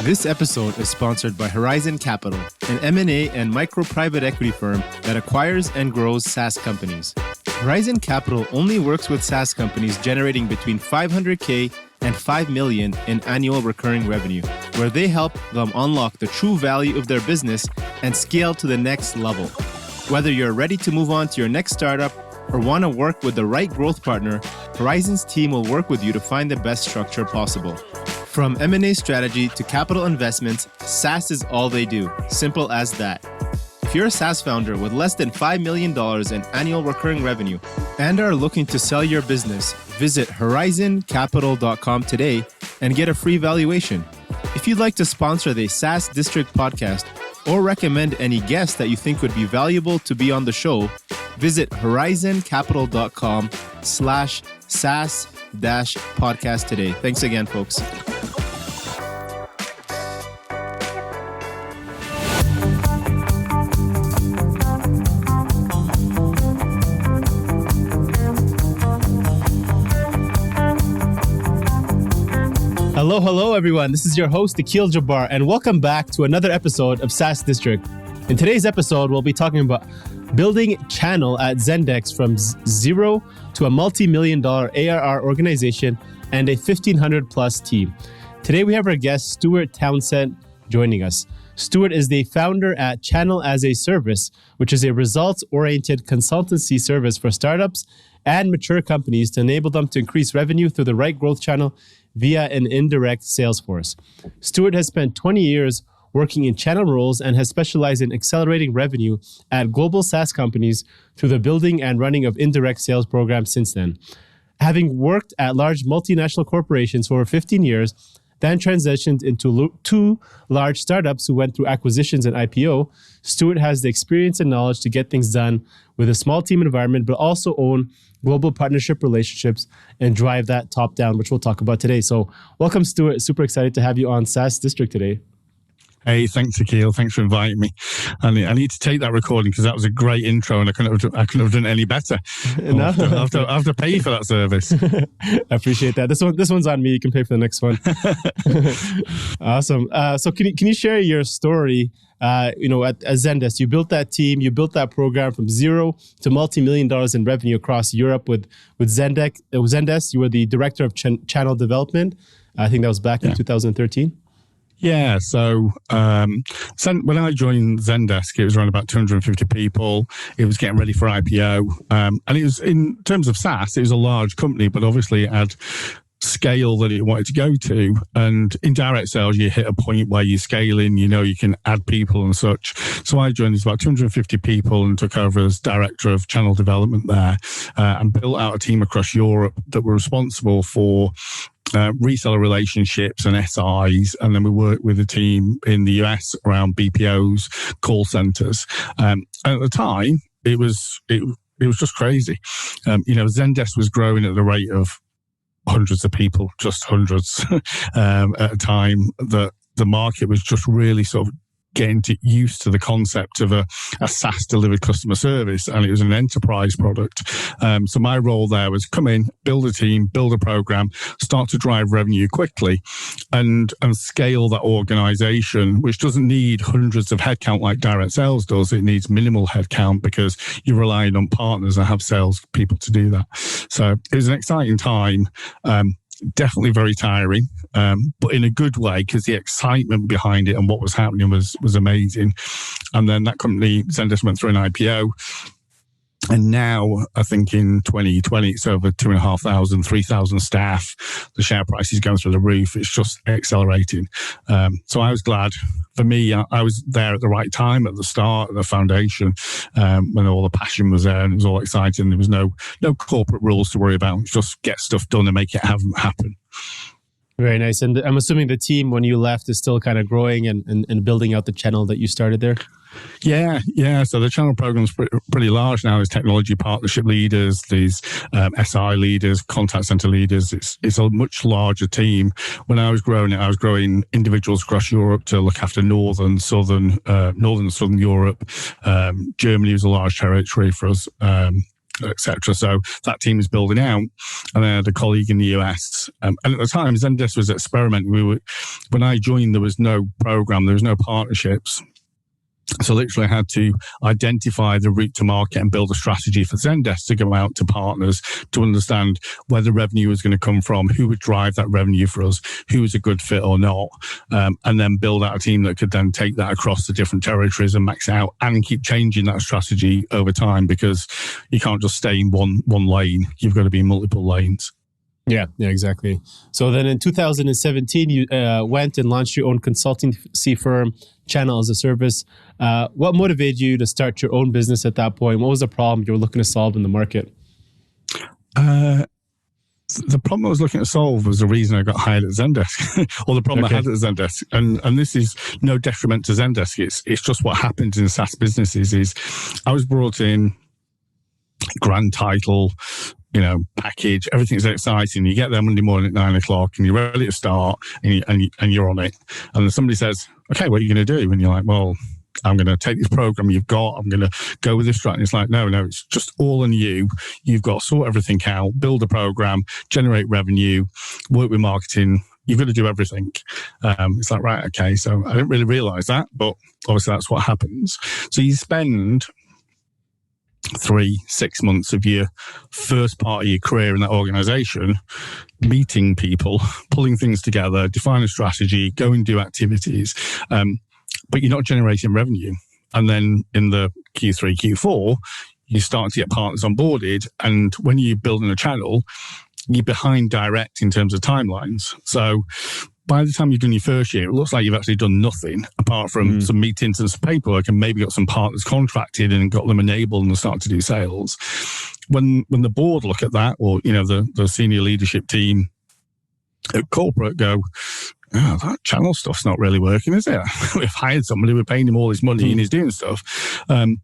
This episode is sponsored by Horizon Capital, an M&A and micro private equity firm that acquires and grows SaaS companies. Horizon Capital only works with SaaS companies generating between $500K and $5 million in annual recurring revenue, where they help them unlock the true value of their business and scale to the next level. Whether you're ready to move on to your next startup or want to work with the right growth partner, Horizon's team will work with you to find the best structure possible. From M&A strategy to capital investments, SaaS is all they do. Simple as that. If you're a SaaS founder with less than $5 million in annual recurring revenue and are looking to sell your business, visit horizoncapital.com today and get a free valuation. If you'd like to sponsor the SaaS District podcast or recommend any guests that you think would be valuable to be on the show, visit horizoncapital.com/SaaS-podcast today. Thanks again, folks. Hello, everyone. This is your host, Akil Jabbar, and welcome back to another episode of SaaS District. In today's episode, we'll be talking about building channel at ZenDesk from zero to a multi-million dollar ARR organization and a 1,500 plus team. Today, we have our guest, Stewart Townsend, joining us. Stewart is the founder at Channel as a Service, which is a results-oriented consultancy service for startups and mature companies to enable them to increase revenue through the right growth channel via an indirect sales force. Stewart has spent 20 years working in channel roles and has specialized in accelerating revenue at global SaaS companies through the building and running of indirect sales programs since then. Having worked at large multinational corporations for over 15 years, then transitioned into two large startups who went through acquisitions and IPO, Stewart has the experience and knowledge to get things done with a small team environment, but also own global partnership relationships and drive that top down, which we'll talk about today. So welcome, Stewart. Super excited to have you on SaaS District today. Hey, thanks, Akil. Thanks for inviting me. I need to take that recording because that was a great intro and I couldn't have done it any better. No. I have to pay you for that service. I appreciate that. This one's on me. You can pay for the next one. Awesome. So can you share your story? At ZenDesk, you built that team, you built that program from zero to multi-million dollars in revenue across Europe with ZenDesk. You were the director of channel development. I think that was back in 2013. Yeah, so when I joined ZenDesk, it was around about 250 people. It was getting ready for IPO. And it was, in terms of SaaS, it was a large company, but obviously it had scale that it wanted to go to. And in direct sales, you hit a point where you're scaling, you can add people and such. So I joined, there's about 250 people and took over as director of channel development there and built out a team across Europe that were responsible for reseller relationships and SIs, and then we worked with a team in the US around BPOs, call centers. And at the time, it was just crazy. ZenDesk was growing at the rate of hundreds of people, just hundreds at a time. That the market was just really sort of getting used to the concept of a SaaS delivered customer service, and it was an enterprise product. So my role there was come in, build a team, build a program, start to drive revenue quickly, and scale that organization, which doesn't need hundreds of headcount like direct sales does. It needs minimal headcount because you're relying on partners that have sales people to do that. So it was an exciting time. Definitely very tiring, but in a good way because the excitement behind it and what was happening was amazing. And then that company, ZenDesk, went through an IPO. And now, I think in 2020, it's over 2,500, 3,000 staff. The share price is going through the roof. It's just accelerating. So I was glad. For me, I was there at the right time, at the start, at the foundation, when all the passion was there and it was all exciting. There was no corporate rules to worry about. Just get stuff done and make it happen. Very nice. And I'm assuming the team, when you left, is still kind of growing and building out the channel that you started there? Yeah. So the channel program's pretty large now. There's technology partnership leaders, there's SI leaders, contact center leaders. It's a much larger team. When I was growing it, I was growing individuals across Europe to look after northern and southern Europe. Germany was a large territory for us. Etc. So that team is building out, and then I had a colleague in the US. And at the time, ZenDesk was experimenting. when I joined, there was no program, there was no partnerships. So literally I had to identify the route to market and build a strategy for ZenDesk to go out to partners to understand where the revenue was going to come from, who would drive that revenue for us, who was a good fit or not, and then build out a team that could then take that across the different territories and max it out and keep changing that strategy over time, because you can't just stay in one lane. You've got to be in multiple lanes. Yeah, exactly. So then in 2017, you went and launched your own consultancy firm, Channel as a Service. What motivated you to start your own business at that point? What was the problem you were looking to solve in the market? The problem I was looking to solve was the reason I got hired at ZenDesk, or the problem I had at ZenDesk. And this is no detriment to ZenDesk. It's just what happens in SaaS businesses is I was brought in, grand title, package, everything's exciting. You get there Monday morning at 9:00 and you're ready to start and you're on it. And then somebody says, okay, what are you going to do? And you're like, well, I'm going to take this program you've got. I'm going to go with this strategy. It's like, no, it's just all on you. You've got to sort everything out, build a program, generate revenue, work with marketing. You've got to do everything. It's like, right, okay. So I didn't really realize that, but obviously that's what happens. So you spend 3-6 months of your first part of your career in that organization, meeting people, pulling things together, define a strategy, go and do activities, but you're not generating revenue. And then in the Q3, Q4, you start to get partners onboarded. And when you're building a channel, you're behind direct in terms of timelines. So by the time you've done your first year, it looks like you've actually done nothing apart from some meetings and some paperwork, and maybe got some partners contracted and got them enabled and start to do sales. When the board look at that, or the senior leadership team at corporate go, oh, that channel stuff's not really working, is it? We've hired somebody, we're paying him all his money and he's doing stuff.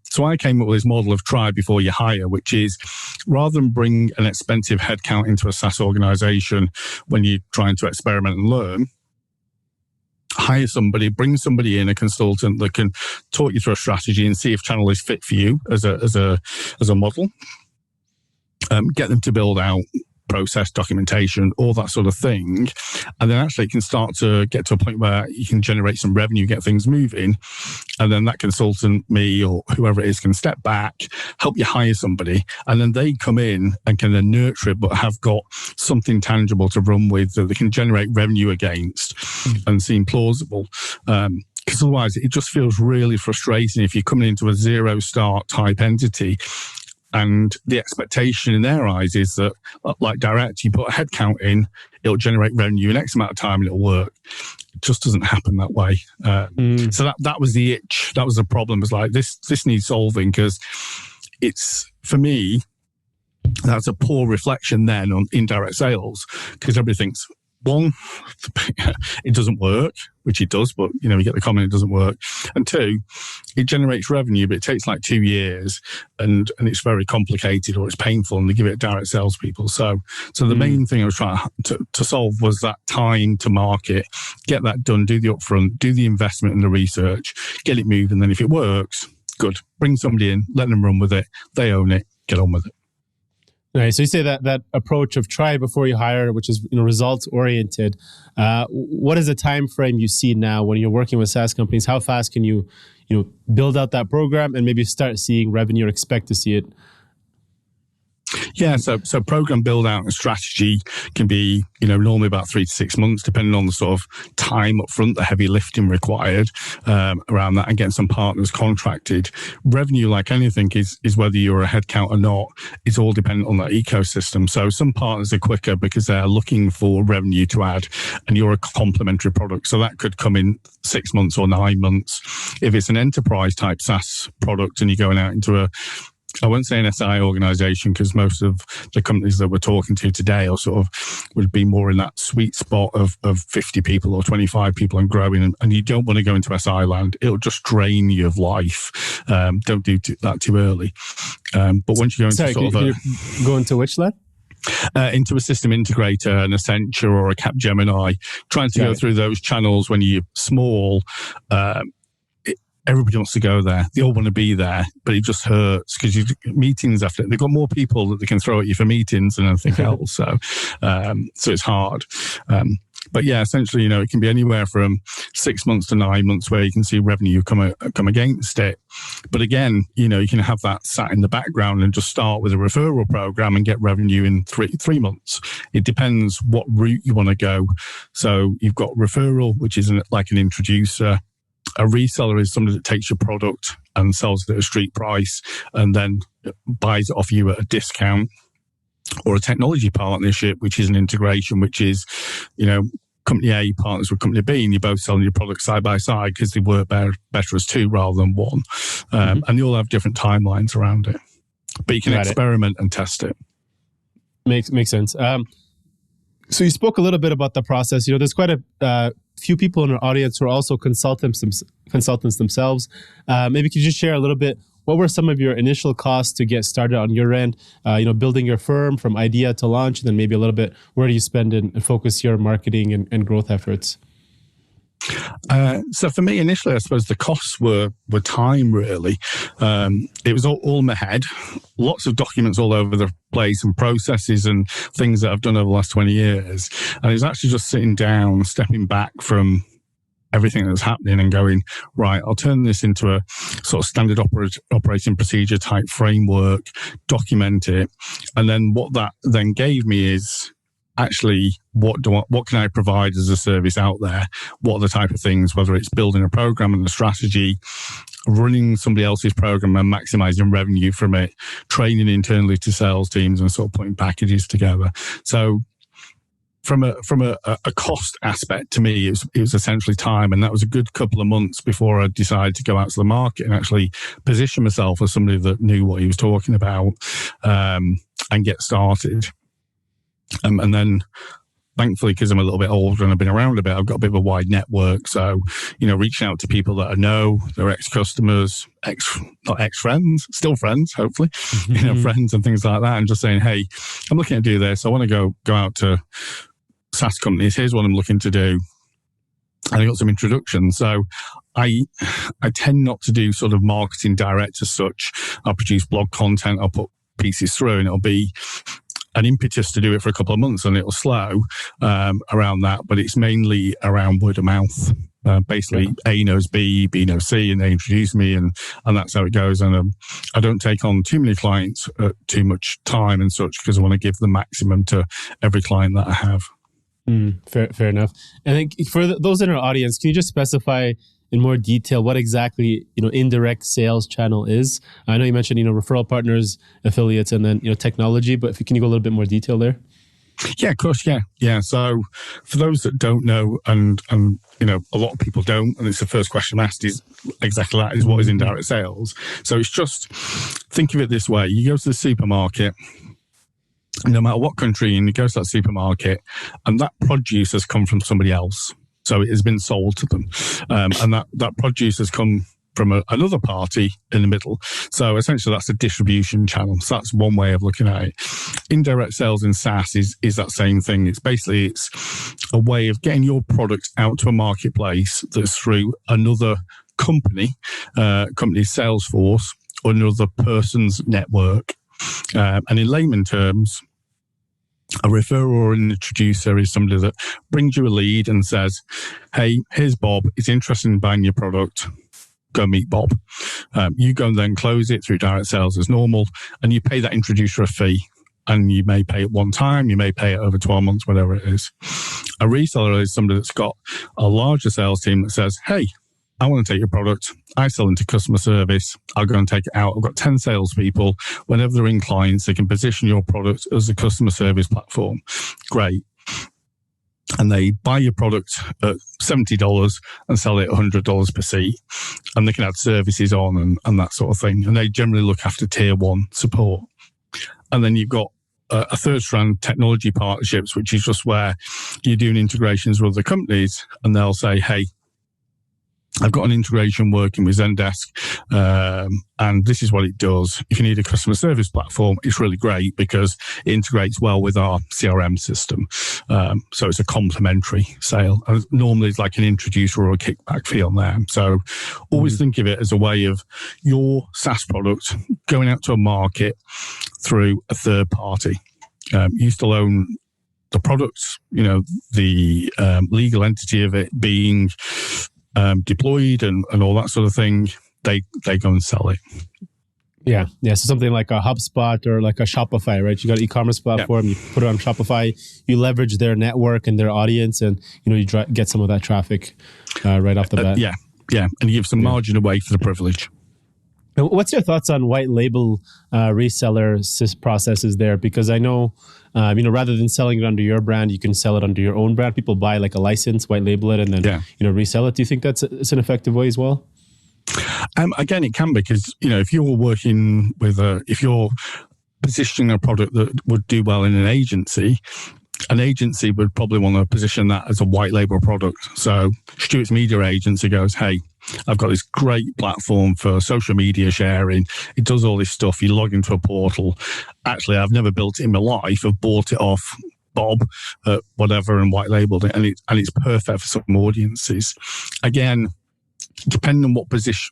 So I came up with this model of try before you hire, which is rather than bring an expensive headcount into a SaaS organization when you're trying to experiment and learn, hire somebody, bring somebody in, a consultant that can talk you through a strategy and see if channel is fit for you as a model. Get them to build out process, documentation, all that sort of thing. And then actually it can start to get to a point where you can generate some revenue, get things moving. And then that consultant, me or whoever it is, can step back, help you hire somebody. And then they come in and can then nurture it, but have got something tangible to run with that they can generate revenue against and seem plausible. Because otherwise it just feels really frustrating if you're coming into a zero start type entity. And the expectation in their eyes is that, like direct, you put a headcount in, it'll generate revenue in X amount of time and it'll work. It just doesn't happen that way. So that was the itch. That was the problem. It's like, this needs solving, because it's, for me, that's a poor reflection then on indirect sales, because everything's, one, it doesn't work, which it does, but you get the comment, it doesn't work. And two, it generates revenue, but it takes like 2 years and it's very complicated or it's painful, and they give it to direct salespeople. So the main thing I was trying to solve was that time to market, get that done, do the upfront, do the investment and the research, get it moving. Then if it works, good. Bring somebody in, let them run with it. They own it, get on with it. Right. So you say that approach of try before you hire, which is results oriented. What is the time frame you see now when you're working with SaaS companies? How fast can you build out that program and maybe start seeing revenue or expect to see it? Yeah, so program build out and strategy can be, normally about 3 to 6 months, depending on the sort of time up front, the heavy lifting required around that, and getting some partners contracted. Revenue, like anything, is whether you're a headcount or not, it's all dependent on that ecosystem. So some partners are quicker because they're looking for revenue to add, and you're a complementary product. So that could come in 6 months or 9 months. If it's an enterprise type SaaS product and you're going out into I won't say an SI organization, because most of the companies that we're talking to today are sort of would be more in that sweet spot of 50 people or 25 people and growing. And you don't want to go into SI land. It'll just drain you of life. Don't do that too early. But once you go into go into which land? Into a system integrator, an Accenture or a Capgemini, trying to go through those channels when you're small, everybody wants to go there. They all want to be there, but it just hurts because meetings after they've got more people that they can throw at you for meetings and anything else. So it's hard. But yeah, essentially, it can be anywhere from 6 months to 9 months where you can see revenue come against it. But again, you can have that sat in the background and just start with a referral program and get revenue in three months. It depends what route you want to go. So you've got referral, which is like an introducer. A reseller is somebody that takes your product and sells it at a street price and then buys it off you at a discount. Or a technology partnership, which is an integration, which is, company A partners with company B, and you're both selling your products side by side because they work better as two rather than one. And they all have different timelines around it. But you can experiment and test it. Makes sense. So you spoke a little bit about the process. There's quite a few people in our audience who are also consultants themselves. Maybe could you just share a little bit? What were some of your initial costs to get started on your end? Building your firm from idea to launch, and then maybe a little bit where do you spend and focus your marketing and growth efforts? So for me, initially, I suppose the costs were time, really. It was all in my head, lots of documents all over the place and processes and things that I've done over the last 20 years. And it was actually just sitting down, stepping back from everything that's happening and going, right, I'll turn this into a sort of standard operating procedure type framework, document it. And then what that then gave me is actually what can I provide as a service out there? What are the type of things, whether it's building a program and a strategy, running somebody else's program and maximizing revenue from it, training internally to sales teams and sort of putting packages together. So from a cost aspect, to me, it was essentially time, and that was a good couple of months before I decided to go out to the market and actually position myself as somebody that knew what he was talking about, and get started. And then, thankfully, because I'm a little bit older and I've been around a bit, I've got a bit of a wide network. So, reaching out to people that I know, their ex-customers, not ex-friends, still friends, hopefully, friends and things like that, and just saying, hey, I'm looking to do this. I want to go out to SaaS companies. Here's what I'm looking to do. And I got some introductions. So I tend not to do sort of marketing direct as such. I'll produce blog content. I'll put pieces through, and it'll be an impetus to do it for a couple of months, and it'll slow around that. But it's mainly around word of mouth. Basically, A knows B, B knows C, and they introduce me, and that's how it goes. And I don't take on too many clients at too much time and such, because I want to give the maximum to every client that I have. Fair enough. I think for those in our audience, can you just specify in more detail what exactly indirect sales channel is? I know you mentioned referral partners, affiliates, and then technology, but can you go a little bit more detail there? Yeah, of course. Yeah. So for those that don't know, and a lot of people don't, and it's the first question asked is exactly that: is what is indirect sales? So it's just, think of it this way: you go to the supermarket. No matter what country, and you go to that supermarket, and that produce has come from somebody else. So it has been sold to them. And that produce has come from another party in the middle. So essentially that's a distribution channel. So that's one way of looking at it. Indirect sales in SaaS is that same thing. It's a way of getting your product out to a marketplace that's through another company's sales force or another person's network. And in layman terms, a referrer or an introducer is somebody that brings you a lead and says, hey, here's Bob. He's interested in buying your product. Go meet Bob. You go and then close it through direct sales as normal, and you pay that introducer a fee. And you may pay it one time, you may pay it over 12 months, whatever it is. A reseller is somebody that's got a larger sales team that says, hey, I want to take your product. I sell into customer service. I'll go and take it out. I've got 10 salespeople. Whenever they're in clients, they can position your product as a customer service platform. Great. And they buy your product at $70 and sell it $100 per seat. And they can add services on and that sort of thing. And they generally look after tier 1 support. And then you've got a third strand, technology partnerships, which is just where you're doing integrations with other companies, and they'll say, hey, I've got an integration working with ZenDesk, and this is what it does. If you need a customer service platform, it's really great because it integrates well with our CRM system. So it's a complementary sale. And normally it's like an introducer or a kickback fee on there. So always think of it as a way of your SaaS product going out to a market through a third party. You still own the products, the legal entity of it being deployed and all that sort of thing. They go and sell it. Yeah. So something like a HubSpot or like a Shopify, right? You got an e-commerce platform, you put it on Shopify, you leverage their network and their audience, and you get some of that traffic right off the bat. Yeah, and you give some margin away for the privilege. What's your thoughts on white label reseller processes there? Because I know, rather than selling it under your brand, you can sell it under your own brand. People buy like a license, white label it, and then resell it. Do you think it's an effective way as well? Again, it can be, because if you're working with if you're positioning a product that would do well in an agency would probably want to position that as a white label product. So Stewart's media agency goes, hey, I've got this great platform for social media sharing. It does all this stuff. You log into a portal. Actually, I've never built it in my life. I've bought it off Bob, whatever, and white labeled it. And it's perfect for some audiences. Again, depending on what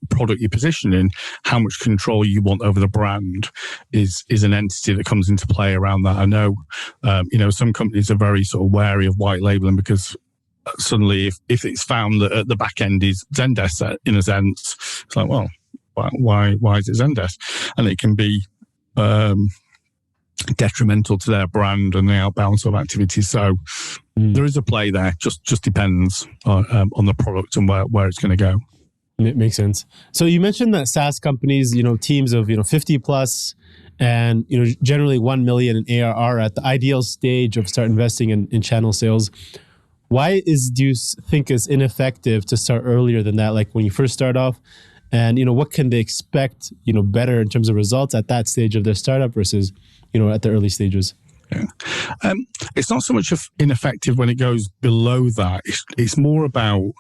product you're positioning, how much control you want over the brand is an entity that comes into play around that. I know, some companies are very sort of wary of white labeling, because suddenly if it's found that at the back end is ZenDesk in a sense, it's like, well, why is it ZenDesk? And it can be detrimental to their brand and the outbound sort of activities. So there is a play there. Just depends on the product and where it's going to go. It makes sense. So you mentioned that SaaS companies, teams of 50 plus, and generally 1 million in ARR at the ideal stage of start investing in channel sales. Why do you think it's ineffective to start earlier than that? Like when you first start off, and what can they expect better in terms of results at that stage of their startup versus at the early stages? Yeah. It's not so much ineffective when it goes below that. It's more about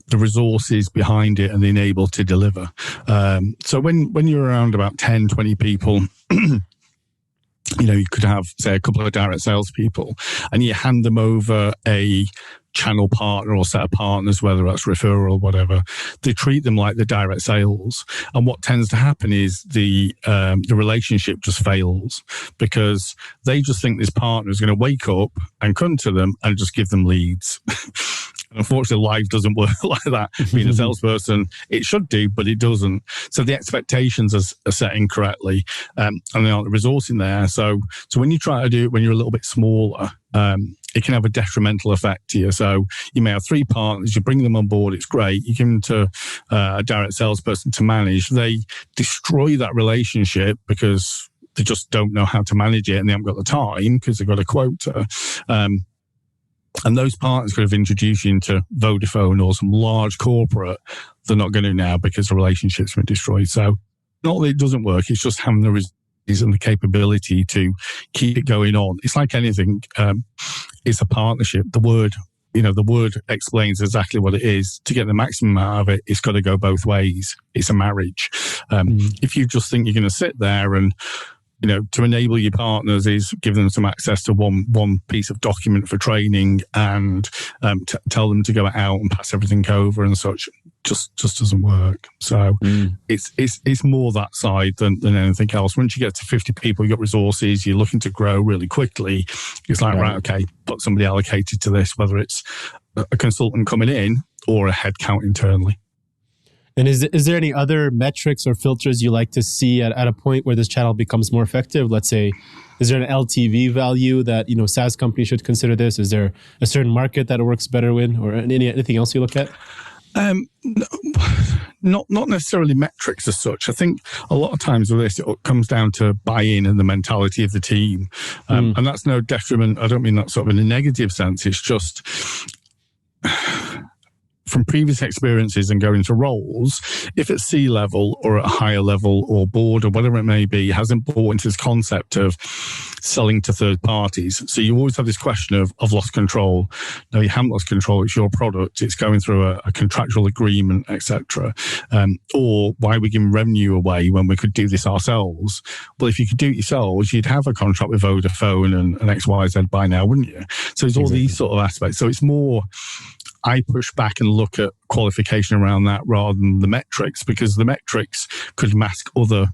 the resources behind it and being able to deliver. So when you're around about 10, 20 people, you could have, say, a couple of direct salespeople, and you hand them over a channel partner or set of partners, whether that's referral or whatever. They treat them like the direct sales, and what tends to happen is the relationship just fails, because they just think this partner is going to wake up and come to them and just give them leads. Unfortunately, life doesn't work like that. Being a salesperson, it should do, but it doesn't. So the expectations are set incorrectly, and there aren't the resourcing there. So when you try to do it when you're a little bit smaller, it can have a detrimental effect to you. So you may have 3 partners, you bring them on board, it's great. You give them to a direct salesperson to manage. They destroy that relationship because they just don't know how to manage it, and they haven't got the time because they've got a quota. And those partners could have introduced you into Vodafone or some large corporate. They're not going to now because the relationship's been destroyed. So not that it doesn't work, it's just having the resources and the capability to keep it going on. It's like anything. It's a partnership. The word explains exactly what it is. To get the maximum out of it, it's got to go both ways. It's a marriage. If you just think you're going to sit there and to enable your partners is give them some access to one piece of document for training and tell them to go out and pass everything over and such, just doesn't work. So it's more that side than anything else. Once you get to 50 people, you've got resources, you're looking to grow really quickly. It's like, right, okay, put somebody allocated to this, whether it's a consultant coming in or a headcount internally. And is there any other metrics or filters you like to see at a point where this channel becomes more effective? Let's say, is there an LTV value that SaaS companies should consider this? Is there a certain market that it works better in, or anything else you look at? Not necessarily metrics as such. I think a lot of times with this, it comes down to buy-in and the mentality of the team, and that's no detriment. I don't mean that sort of in a negative sense. It's just from previous experiences and going to roles, if it's C-level or at a higher level or board or whatever it may be, hasn't bought into this concept of selling to third parties. So you always have this question of I've lost control. No, you haven't lost control. It's your product. It's going through a contractual agreement, etc. Or why are we giving revenue away when we could do this ourselves? Well, if you could do it yourselves, you'd have a contract with Vodafone and XYZ by now, wouldn't you? So it's all these sort of aspects. So it's more, I push back and look at qualification around that rather than the metrics, because the metrics could mask other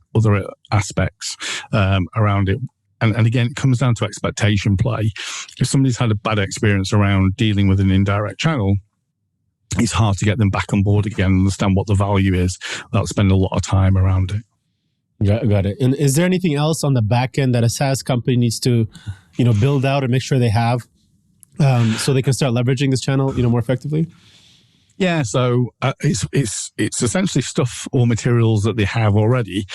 aspects around it. And again, it comes down to expectation play. If somebody's had a bad experience around dealing with an indirect channel, it's hard to get them back on board again and understand what the value is without spending a lot of time around it. Got it. And is there anything else on the back end that a SaaS company needs to, build out and make sure they have, so they can start leveraging this channel, more effectively? Yeah, so it's essentially stuff or materials that they have already,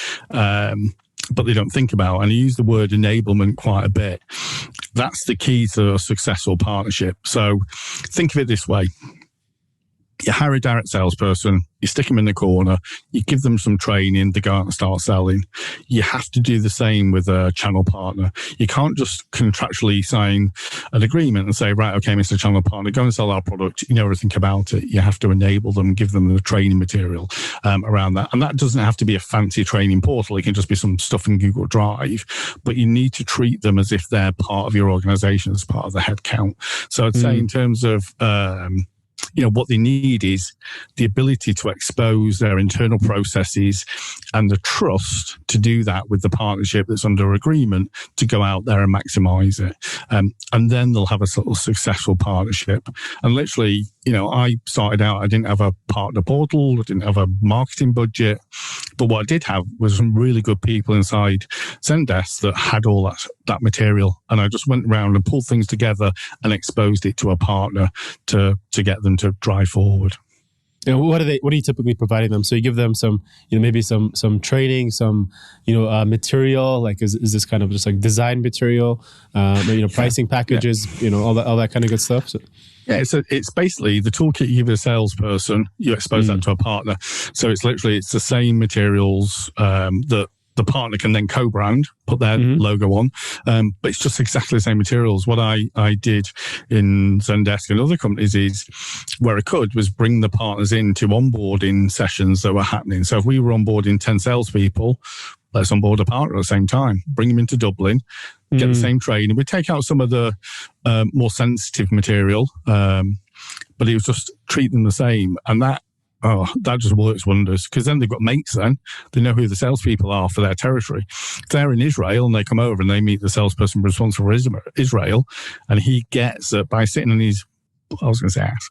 but they don't think about. And I use the word enablement quite a bit. That's the key to a successful partnership. So think of it this way. You hire a direct salesperson, you stick them in the corner, you give them some training, they go out and start selling. You have to do the same with a channel partner. You can't just contractually sign an agreement and say, right, okay, Mr. Channel Partner, go and sell our product. You know everything about it. You have to enable them, give them the training material around that. And that doesn't have to be a fancy training portal. It can just be some stuff in Google Drive. But you need to treat them as if they're part of your organization, as part of the headcount. So I'd say in terms of what they need is the ability to expose their internal processes and the trust to do that with the partnership that's under agreement to go out there and maximize it. And then they'll have a sort of successful partnership. And literally, I started out, I didn't have a partner portal, I didn't have a marketing budget. But what I did have was some really good people inside ZenDesk that had all that material. And I just went around and pulled things together and exposed it to a partner to get them to drive forward. And what are you typically providing them? So you give them some, maybe some training, some, material, like is this kind of just like design material, pricing packages, all that kind of good stuff. So. Yeah, it's basically the toolkit you give a salesperson, you expose that to a partner. So it's the same materials that the partner can then co-brand, put their logo on. But it's just exactly the same materials. What I did in ZenDesk and other companies is, where I could, was bring the partners into onboarding sessions that were happening. So if we were onboarding 10 salespeople, let's onboard a partner at the same time, bring them into Dublin, get the same training. We take out some of the more sensitive material, but it was just treat them the same. And that just works wonders, because then they've got mates then. They know who the salespeople are for their territory. If they're in Israel and they come over and they meet the salesperson responsible for Israel, and he gets that by sitting on his,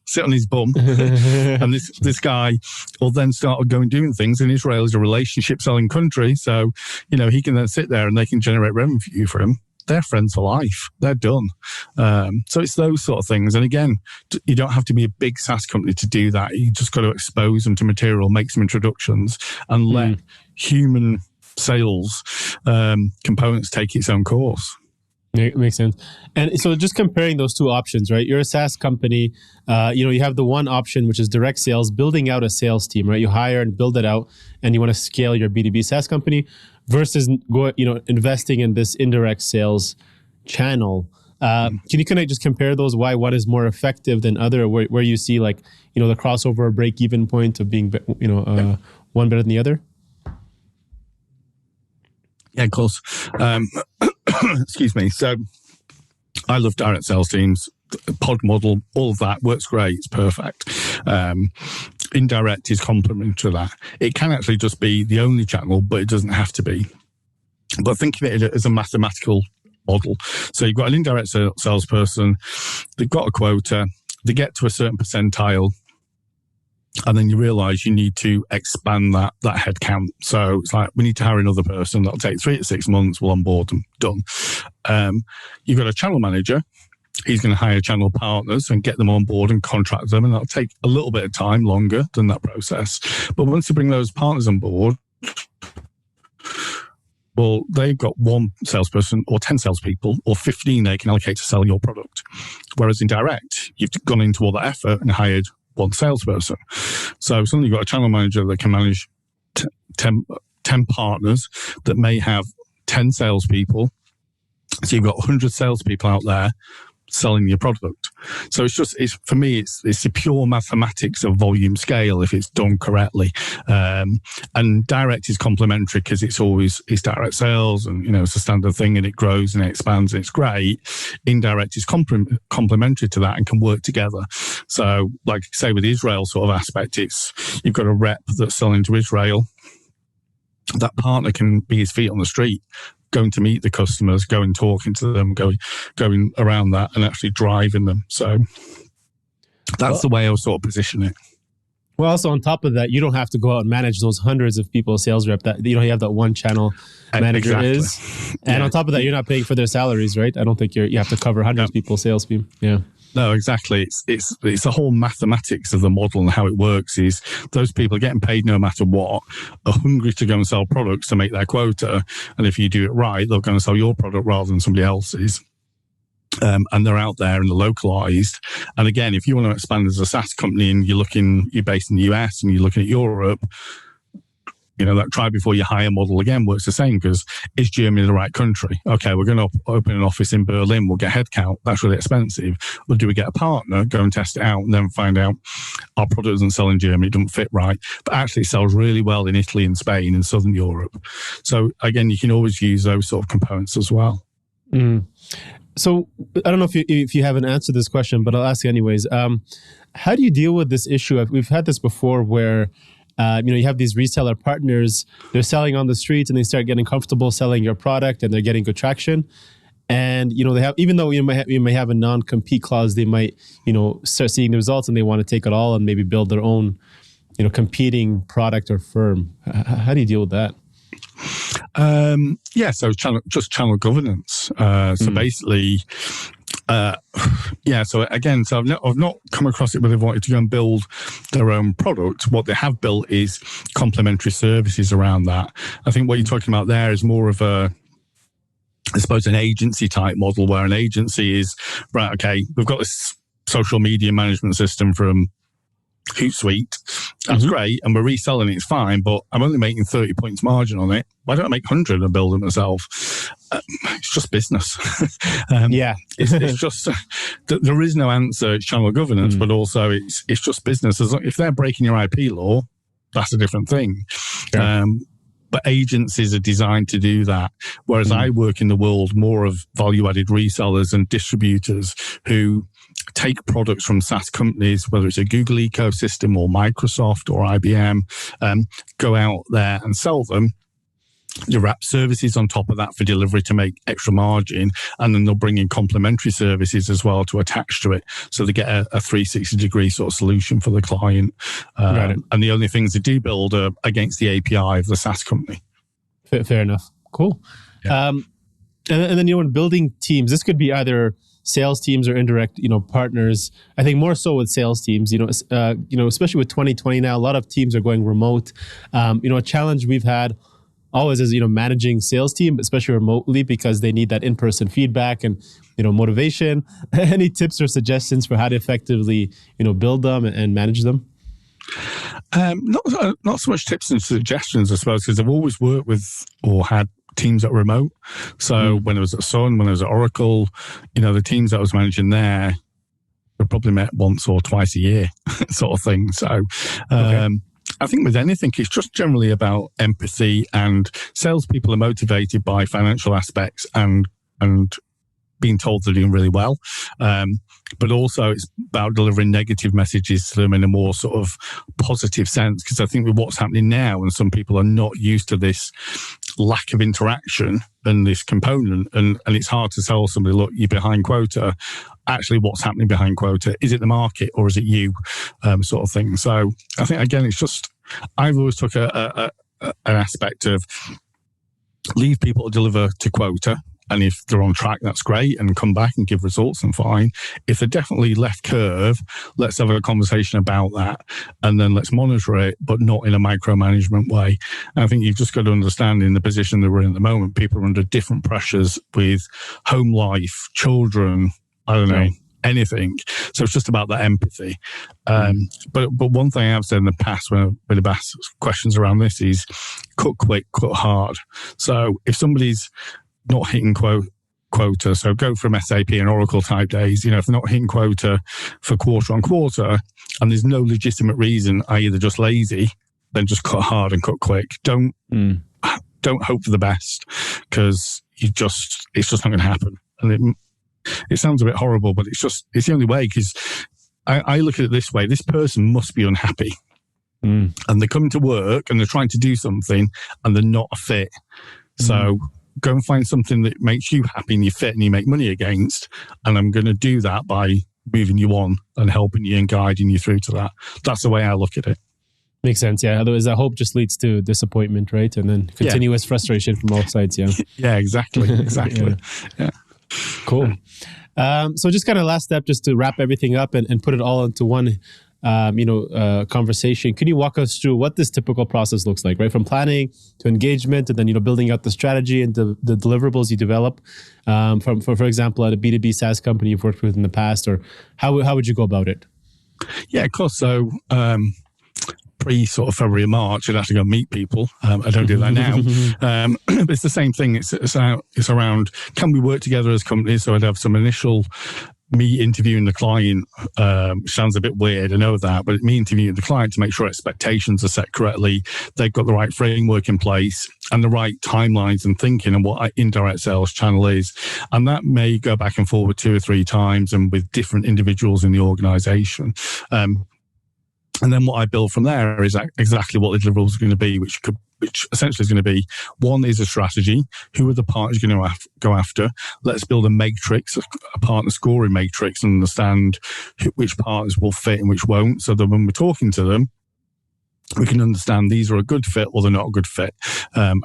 sit on his bum, and this guy will then start going doing things. And Israel is a relationship selling country, so he can then sit there and they can generate revenue for him. They're friends for life. They're done. So it's those sort of things. And again, you don't have to be a big SaaS company to do that. You just got to expose them to material, make some introductions, and let human sales components take its own course. It makes sense. And so just comparing those two options, right? You're a SaaS company. You have the one option, which is direct sales, building out a sales team, right? You hire and build it out, and you want to scale your B2B SaaS company, versus investing in this indirect sales channel. Can you kind of just compare those? Why one is more effective than other? Where you see the crossover or break-even point of being one better than the other? Yeah, of course. Excuse me. So I love direct sales teams, pod model, all of that works great. It's perfect. Indirect is complementary to that. It can actually just be the only channel, but it doesn't have to be. But think of it as a mathematical model. So you've got an indirect salesperson, they've got a quota, they get to a certain percentile, and then you realize you need to expand that headcount. So it's like, we need to hire another person. That'll take 3 to 6 months. We'll onboard them. Done. You've got a channel manager. He's going to hire channel partners and get them on board and contract them. And that'll take a little bit of time, longer than that process. But once you bring those partners on board, well, they've got one salesperson or 10 salespeople or 15 they can allocate to sell your product. Whereas in direct, you've gone into all that effort and hired one salesperson. So suddenly you've got a channel manager that can manage 10 partners that may have 10 salespeople So you've got 100 salespeople out there selling your product. So for me, it's the pure mathematics of volume scale if it's done correctly. And direct is complementary because it's direct sales, and it's a standard thing, and it grows and it expands and it's great. Indirect is complementary to that and can work together. So like say with Israel sort of aspect, you've got a rep that's selling to Israel. That partner can be his feet on the street, going to meet the customers, going talking to them, going around that and actually driving them. So that's the way I would sort of position it. Well, also on top of that, you don't have to go out and manage those hundreds of people, sales rep, that you have that one channel manager is. And on top of that, you're not paying for their salaries, right? I don't think you have to cover hundreds of people, sales people. Yeah. No, exactly. It's the whole mathematics of the model and how it works is those people are getting paid no matter what, are hungry to go and sell products to make their quota. And if you do it right, they're going to sell your product rather than somebody else's. And they're out there and they're localized. And again, if you want to expand as a SaaS company and you're based in the US and you're looking at Europe, that try before you hire model again works the same, because is Germany the right country? Okay, we're going to open an office in Berlin. We'll get headcount. That's really expensive. Or do we get a partner, go and test it out, and then find out our product doesn't sell in Germany, it doesn't fit right, but actually it sells really well in Italy and Spain and Southern Europe. So again, you can always use those sort of components as well. Mm. So I don't know if you haven't answered this question, but I'll ask you anyways. How do you deal with this issue? We've had this before where you have these reseller partners, they're selling on the streets and they start getting comfortable selling your product and they're getting good traction. And, they have, even though you may have a non-compete clause, they might, start seeing the results and they want to take it all and maybe build their own, competing product or firm. How do you deal with that? So channel governance. So basically, so I've not come across it where they've wanted to go and build their own product. What they have built is complementary services around that. I think what you're talking about there is more of I suppose an agency type model, where an agency is, right, okay, we've got this social media management system from Hootsuite. That's great, and we're reselling it, it's fine, but I'm only making 30 points margin on it. Why don't I make 100 and build it myself? It's just business. It's just there is no answer. It's channel governance, but also it's just business. If they're breaking your IP law, that's a different thing. Sure. But agencies are designed to do that. Whereas I work in the world more of value-added resellers and distributors who take products from SaaS companies, whether it's a Google ecosystem or Microsoft or IBM, go out there and sell them. You wrap services on top of that for delivery to make extra margin, and then they'll bring in complementary services as well to attach to it. So they get a 360-degree sort of solution for the client. And the only things they do build are against the API of the SaaS company. Fair enough. Cool. Yeah. And then, when building teams, this could be either sales teams or indirect, partners. I think more so with sales teams, especially with 2020 now, a lot of teams are going remote. A challenge we've had always is, managing sales team, especially remotely, because they need that in-person feedback and, motivation. Any tips or suggestions for how to effectively, build them and manage them? Not so much tips and suggestions, I suppose, because I've always worked with or had teams that were remote. So when I was at Sun, when I was at Oracle, the teams that I was managing there, we probably met once or twice a year sort of thing. So, I think with anything, it's just generally about empathy, and salespeople are motivated by financial aspects and being told they're doing really well. But also it's about delivering negative messages to them in a more sort of positive sense. Because I think with what's happening now, and some people are not used to this lack of interaction and this component, and it's hard to tell somebody, look, you're behind quota. Actually, what's happening behind quota? Is it the market or is it you? Sort of thing. So I think, again, it's just, I've always took an aspect of leave people to deliver to quota. And if they're on track, that's great, and come back and give results and fine. If they're definitely left curve, let's have a conversation about that, and then let's monitor it, but not in a micromanagement way. And I think you've just got to understand, in the position that we're in at the moment, people are under different pressures with home life, children, I don't know, anything. So it's just about that empathy. But one thing I've said in the past when I've asked questions around this is cut quick, cut hard. So if somebody's not hitting quota. So go from SAP and Oracle type days. If they're not hitting quota for quarter on quarter, and there's no legitimate reason, i.e. they're just lazy, then just cut hard and cut quick. Don't hope for the best, because it's just not going to happen. And it sounds a bit horrible, but it's the only way, because I look at it this way: this person must be unhappy. And they come to work and they're trying to do something and they're not a fit. So go and find something that makes you happy and you fit and you make money against. And I'm going to do that by moving you on and helping you and guiding you through to that. That's the way I look at it. Makes sense, yeah. Otherwise, that hope just leads to disappointment, right? And then continuous frustration from all sides, yeah. Yeah, exactly. Yeah. Cool. So just kind of last step, just to wrap everything up and put it all into one conversation. Can you walk us through what this typical process looks like, right? From planning to engagement, and then, building out the strategy and the deliverables you develop for example, at a B2B SaaS company you've worked with in the past, or how would you go about it? Yeah, of course. So, pre sort of February, March, I'd have to go meet people. I don't do that now. But it's the same thing. It's around, can we work together as companies? So I'd have some initial me interviewing the client, sounds a bit weird, I know that, but me interviewing the client to make sure expectations are set correctly, they've got the right framework in place and the right timelines and thinking and what indirect sales channel is. And that may go back and forward 2 or 3 times and with different individuals in the organization. And then what I build from there is exactly what the deliverables are going to be, which essentially is going to be, one is a strategy. Who are the partners you're going to go after? Let's build a matrix, a partner scoring matrix, and understand which partners will fit and which won't, so that when we're talking to them, we can understand these are a good fit or they're not a good fit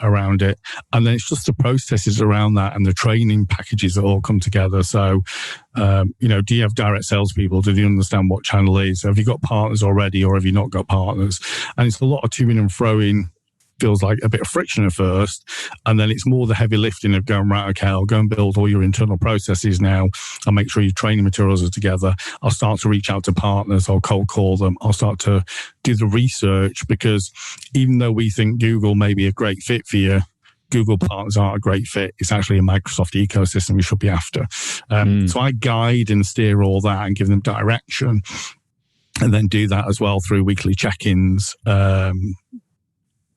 around it. And then it's just the processes around that and the training packages that all come together. So, do you have direct salespeople? Do you understand what channel is? Have you got partners already, or have you not got partners? And it's a lot of to-ing and fro-ing. Feels like a bit of friction at first, and then it's more the heavy lifting of going, right, okay, I'll go and build all your internal processes now. I'll make sure your training materials are together. I'll start to reach out to partners. I'll cold call them. I'll start to do the research, because even though we think Google may be a great fit for you, Google partners aren't a great fit. It's actually a Microsoft ecosystem we should be after. So I guide and steer all that and give them direction, and then do that as well through weekly check-ins,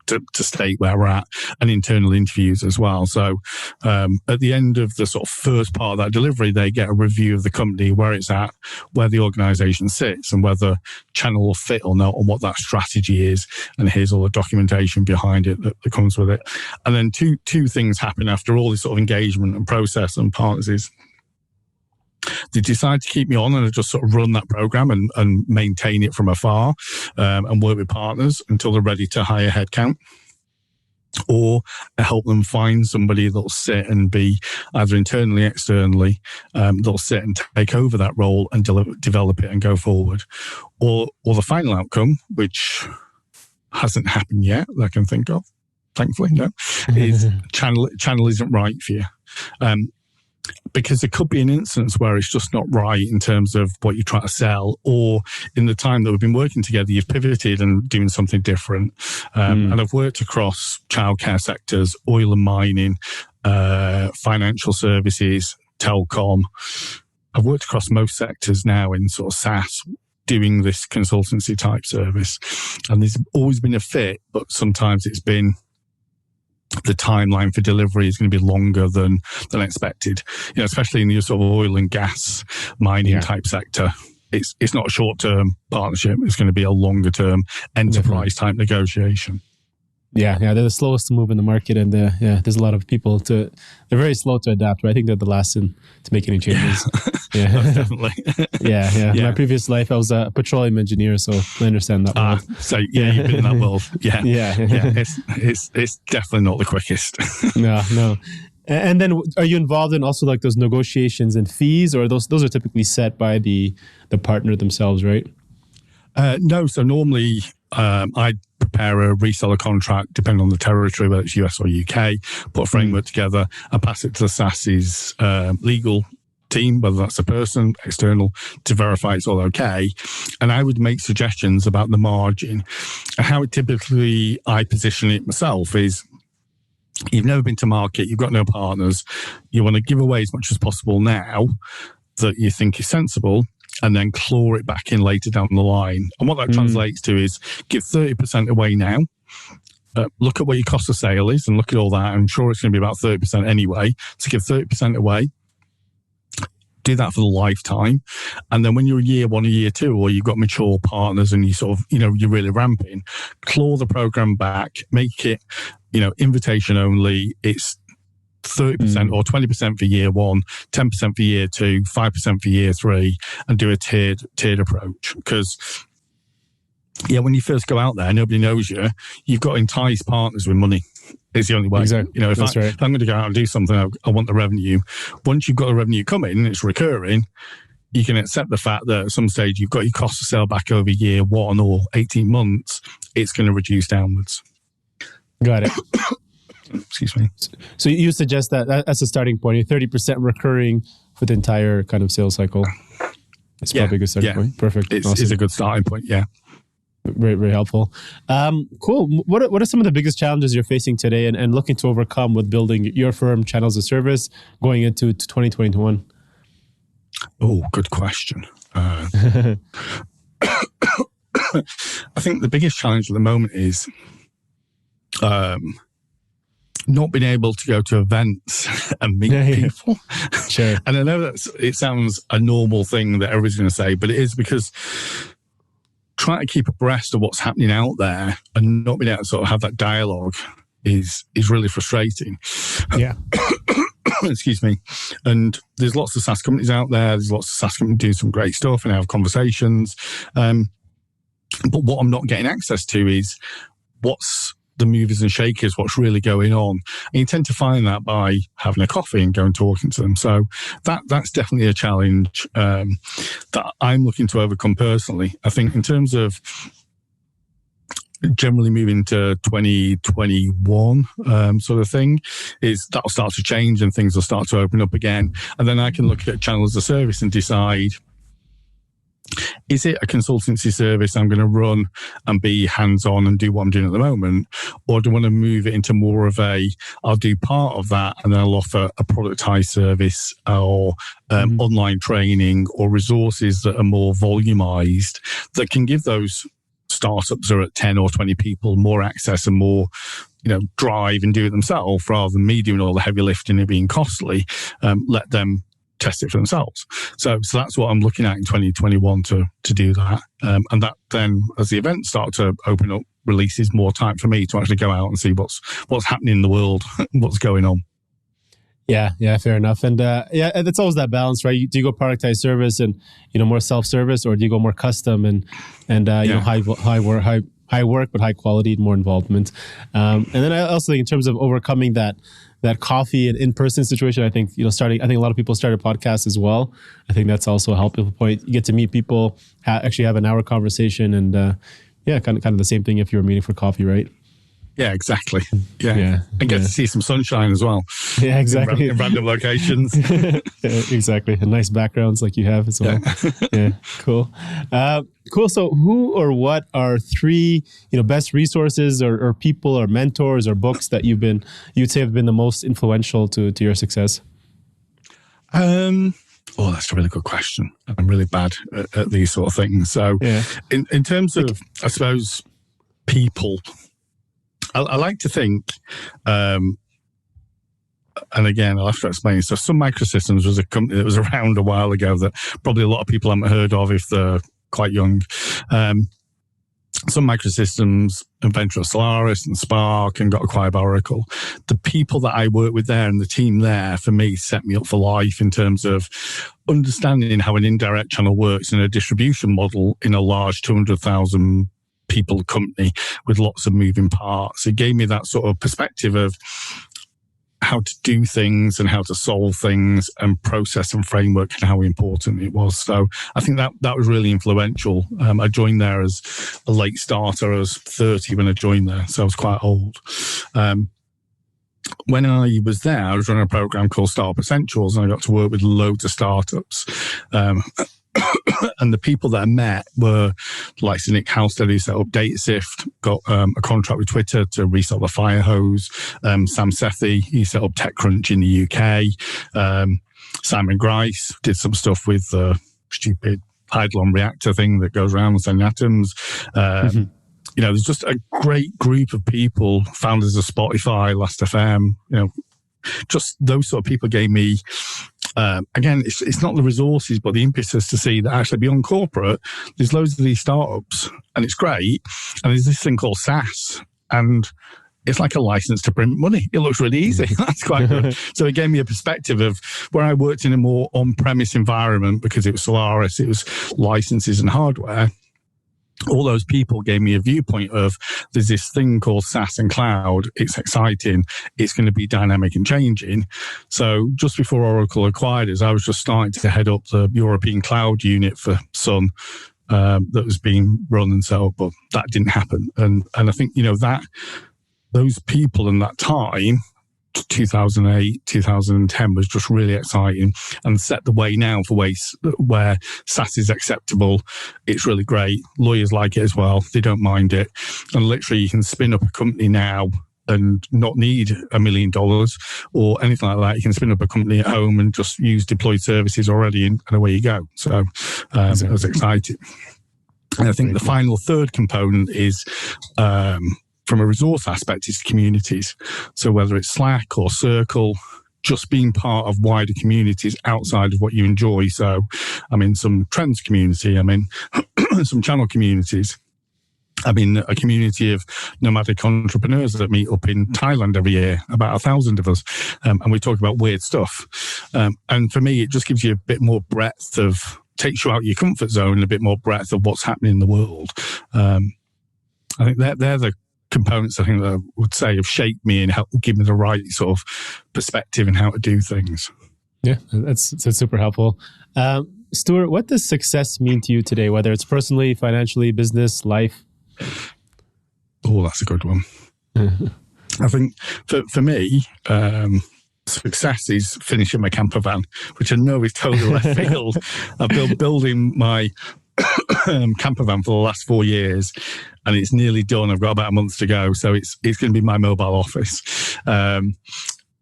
to state where we're at, and internal interviews as well. So at the end of the sort of first part of that delivery, they get a review of the company, where it's at, where the organization sits, and whether channel will fit or not, and what that strategy is. And here's all the documentation behind it that comes with it. And then two things happen after all this sort of engagement and process and partners is, they decide to keep me on and I just sort of run that program and maintain it from afar, and work with partners until they're ready to hire headcount, or help them find somebody that'll sit and be either internally, externally, that'll sit and take over that role and develop it and go forward. Or the final outcome, which hasn't happened yet that I can think of, thankfully, no, is channel isn't right for you. Because there could be an instance where it's just not right in terms of what you're trying to sell, or in the time that we've been working together, you've pivoted and doing something different. And I've worked across childcare sectors, oil and mining, financial services, telecom. I've worked across most sectors now in sort of SaaS, doing this consultancy type service. And there's always been a fit, but sometimes it's been the timeline for delivery is going to be longer than expected. Especially in the sort of oil and gas mining type sector. It's not a short-term partnership. It's going to be a longer-term enterprise type negotiation. Yeah, they're the slowest to move in the market, and there's a lot of people they're very slow to adapt. Right? I think they're the last to make any changes. Yeah, definitely. Yeah. In my previous life, I was a petroleum engineer, so I understand that world. So you've been in that world. Yeah. It's definitely not the quickest. No. And then, are you involved in also like those negotiations and fees, or those are typically set by the partner themselves, right? No. So normally, I prepare a reseller contract, depending on the territory, whether it's US or UK, put a framework together, and pass it to the SaaS's legal team, whether that's a person, external, to verify it's all okay. And I would make suggestions about the margin. And how typically I position it myself is, You've never been to market. You've got no partners. You want to give away as much as possible now that you think is sensible, and then claw it back in later down the line. And what that translates to is give 30% away now. Look at what your cost of sale is and look at all that. I'm sure it's going to be about 30% anyway. So give 30% away. Do that for the lifetime. And then when you're year 1 or year 2, or you've got mature partners and you sort of, you're really ramping, claw the program back, make it, invitation only. It's 30% or 20% for year 1, 10% for year 2, 5% for year 3, and do a tiered approach. Because when you first go out there, nobody knows you. You've got to entice partners with money. It's the only way. Exactly. If I'm going to go out and do something, I want the revenue. Once you've got the revenue coming and it's recurring, you can accept the fact that at some stage you've got your cost of sale back over year 1 or 18 months. It's going to reduce downwards. Got it. Excuse me. So you suggest that's a starting point, 30% recurring for the entire kind of sales cycle. It's probably a good starting point. Perfect. It's a good starting point, yeah. Very, very helpful. Cool. What are some of the biggest challenges you're facing today and looking to overcome with building your firm, Channel as a Service, going into 2021? Oh, good question. I think the biggest challenge at the moment is not being able to go to events and meet people. Sure. And I know it sounds a normal thing that everybody's going to say, but it is, because trying to keep abreast of what's happening out there and not being able to sort of have that dialogue is really frustrating. Yeah. Excuse me. And there's lots of SaaS companies out there. There's lots of SaaS companies doing some great stuff and have conversations. But what I'm not getting access to is what's the movers and shakers, what's really going on. And you tend to find that by having a coffee and going talking to them. So that's definitely a challenge that I'm looking to overcome personally. I think in terms of generally moving to 2021 sort of thing, is that'll start to change and things will start to open up again. And then I can look at Channel as a Service and decide, is it a consultancy service I'm going to run and be hands-on and do what I'm doing at the moment? Or do I want to move it into more of I'll do part of that and then I'll offer a productized service or online training or resources that are more volumized that can give those startups that are at 10 or 20 people more access and more drive and do it themselves, rather than me doing all the heavy lifting and being costly. Let them test it for themselves. So that's what I'm looking at in 2021 to do that. And that then, as the events start to open up, releases more time for me to actually go out and see what's happening in the world, what's going on. Yeah, fair enough. And it's always that balance, right? Do you go productized service and more self-service, or do you go more custom and high work but high quality and more involvement? And then I also think in terms of overcoming that coffee and in-person situation, I think I think a lot of people started podcasts as well. I think that's also a helpful point. You get to meet people, actually have an hour conversation, and kind of the same thing if you were meeting for coffee, right? Yeah, exactly. Yeah. And get to see some sunshine as well. Yeah, exactly. In random locations. Exactly. And nice backgrounds like you have as well. Yeah, cool. Cool. So who or what are 3, best resources or people or mentors or books that you'd say have been the most influential to your success? That's a really good question. I'm really bad at these sort of things. So in terms of, I suppose, people, I like to think, and again, I'll have to explain. So Sun Microsystems was a company that was around a while ago that probably a lot of people haven't heard of if they're quite young. Sun Microsystems invented Solaris and Spark and got acquired by Oracle. The people that I work with there and the team there, for me, set me up for life in terms of understanding how an indirect channel works in a distribution model in a large 200,000 people company with lots of moving parts. It gave me that sort of perspective of how to do things and how to solve things and process and framework and how important it was. So I think that was really influential. I joined there as a late starter. I was 30 when I joined there, so I was quite old. When I was there, I was running a program called Startup Essentials, and I got to work with loads of startups. And the people that I met were like Nick Halstead, who set up DataSift, got a contract with Twitter to resell the fire hose. Sam Sethi, he set up TechCrunch in the UK. Simon Grice did some stuff with the stupid Eidolon reactor thing that goes around sending atoms. There's just a great group of people, founders of Spotify, Last.fm, just those sort of people gave me, again, it's not the resources, but the impetus to see that actually beyond corporate, there's loads of these startups and it's great. And there's this thing called SaaS, and it's like a license to print money. It looks really easy. That's quite good. So it gave me a perspective of where I worked in a more on-premise environment because it was Solaris, it was licenses and hardware. All those people gave me a viewpoint of there's this thing called SaaS and cloud. It's exciting. It's going to be dynamic and changing. So just before Oracle acquired us, I was just starting to head up the European cloud unit for Sun that was being run and set up, but that didn't happen. And I think, that those people in that time, 2008, 2010 was just really exciting and set the way now for where SaaS is acceptable. It's really great. Lawyers like it as well. They don't mind it. And literally you can spin up a company now and not need $1 million or anything like that. You can spin up a company at home and just use deployed services already and away you go. So it was exciting. And I think the final third component is from a resource aspect is communities. So whether it's Slack or Circle, just being part of wider communities outside of what you enjoy. So I'm in some trends community, I'm in some channel communities. I'm in a community of nomadic entrepreneurs that meet up in Thailand every year, about 1,000 of us. And we talk about weird stuff. And for me, it just gives you a bit more breadth takes you out your comfort zone and a bit more breadth of what's happening in the world. I think they're the components I think that I would say have shaped me and helped give me the right sort of perspective in how to do things. Yeah, that's super helpful. Stewart, what does success mean to you today, whether it's personally, financially, business, life? Oh, that's a good one. I think for me, success is finishing my camper van, which I know is totally left field. I've been building my camper van for the last 4 years and it's nearly done. I've got about a month to go, so it's going to be my mobile office, and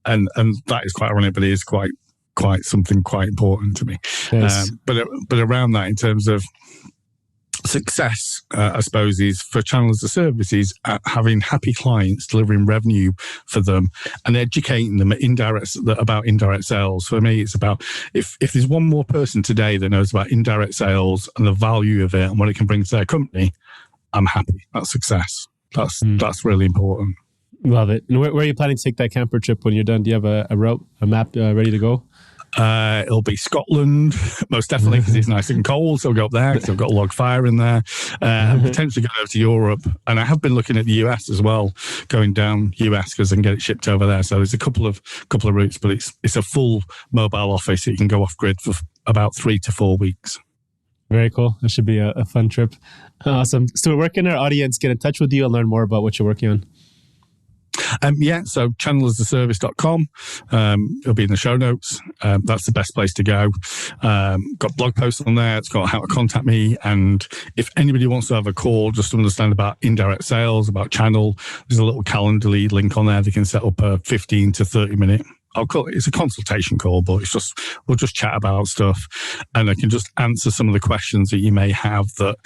that is quite ironic, but it is quite something quite important to me. Yes. But around that, in terms of success, I suppose, is for Channel as a Service is having happy clients, delivering revenue for them and educating them about indirect sales. For me, it's about if there's one more person today that knows about indirect sales and the value of it and what it can bring to their company, I'm happy. That's success. That's really important. Love it. And where are you planning to take that camper trip when you're done? Do you have a route, a map ready to go? It'll be Scotland, most definitely, because it's nice and cold. So I'll go up there because I've got a log fire in there, and potentially go over to Europe. And I have been looking at the US as well, going down US because I can get it shipped over there. So there's a couple of routes, but it's a full mobile office. So you can go off grid for about 3 to 4 weeks. Very cool. That should be a fun trip. Awesome. So where can our audience get in touch with you and learn more about what you're working on? So channelasaservice.com. It'll be in the show notes. That's the best place to go. Got blog posts on there. It's got how to contact me. And if anybody wants to have a call just to understand about indirect sales, about channel, there's a little Calendly link on there. They can set up a 15 to 30 minute. It's a consultation call, but we'll just chat about stuff, and I can just answer some of the questions that you may have that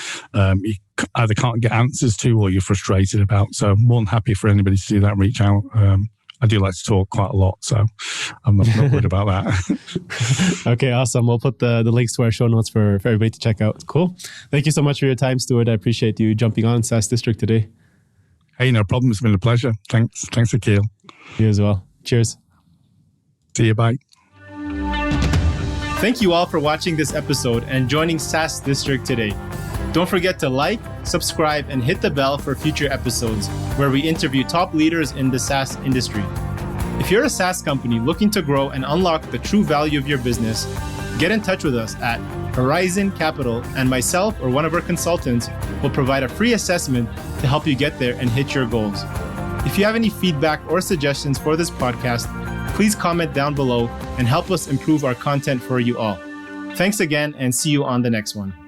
you either can't get answers to or you're frustrated about. So I'm more than happy for anybody to do that. Reach out. I do like to talk quite a lot, so I'm not worried about that. Okay, awesome. We'll put the links to our show notes for everybody to check out. Cool. Thank you so much for your time, Stewart. I appreciate you jumping on SaaS District today. Hey, no problem. It's been a pleasure. Thanks, Akil. You as well. Cheers. See you, bye. Thank you all for watching this episode and joining SaaS District today. Don't forget to like, subscribe, and hit the bell for future episodes where we interview top leaders in the SaaS industry. If you're a SaaS company looking to grow and unlock the true value of your business, get in touch with us at Horizon Capital, and myself or one of our consultants will provide a free assessment to help you get there and hit your goals. If you have any feedback or suggestions for this podcast, please comment down below and help us improve our content for you all. Thanks again and see you on the next one.